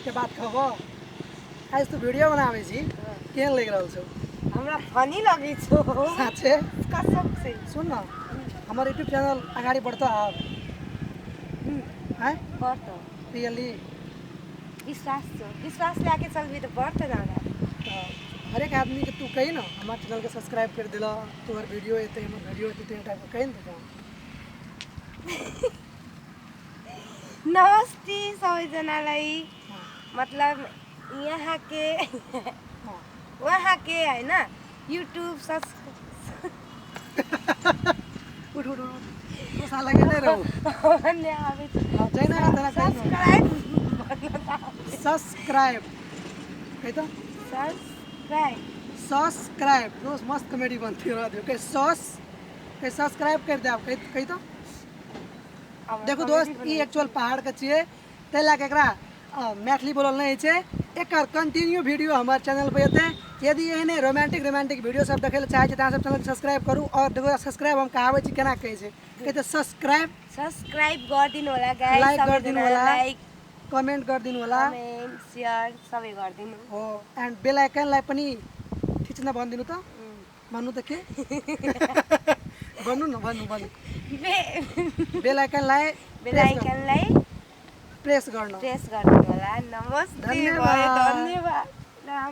के बात खबर आज तो वीडियो बनावे छी केन लग रहल छौ हमरा फनी लगे छो साचे कसम से सुन न हमर YouTube चैनल आगाड़ी बढ़ता अब हैं बढ़तो रियली विश्वास लेके चलबी तो बढ़ते जाना हर एक आदमी के तू कही ना हमारे चैनल के सब्सक्राइब कर दिला तोहर वीडियो एते हमर वीडियो एते टाइप के कही न तो नमस्ते सबैजनालाई मतलब यहाँ के वहाँ के हैन YouTube उठ उठ तो साला के नहीं रहू सब्सक्राइब कही तो सब्सक्राइब दोस्त मस्त कॉमेडी बनती है कहीं सब्सक्राइब कर दे आप कही तो देखो दोस्त ये एक्चुअल पहाड़ के छिए तैला के एकरा मैथिली बोलल नहीं छे एकर कंटिन्यू वीडियो हमारे चैनल पे एते यदि एहने रोमांटिक वीडियो सब देखे चाहे छ त सब चैनल के सब्सक्राइब करू और देखो सब्सक्राइब हम कहावे छी केना कहे छे कहते सब्सक्राइब कर दिन होला गाइस लाइक कर दिन होला कमेंट कर दिन होला कमेंट शेयर सबै कर दिनु हो एन्ड बेल आइकन लाई पनि थिच्न भन दिनु त भन्नु त के भन्नु न भन्नु बेल आइकन लाई प्रेस गर्नु होला नमस्ते धन्यवाद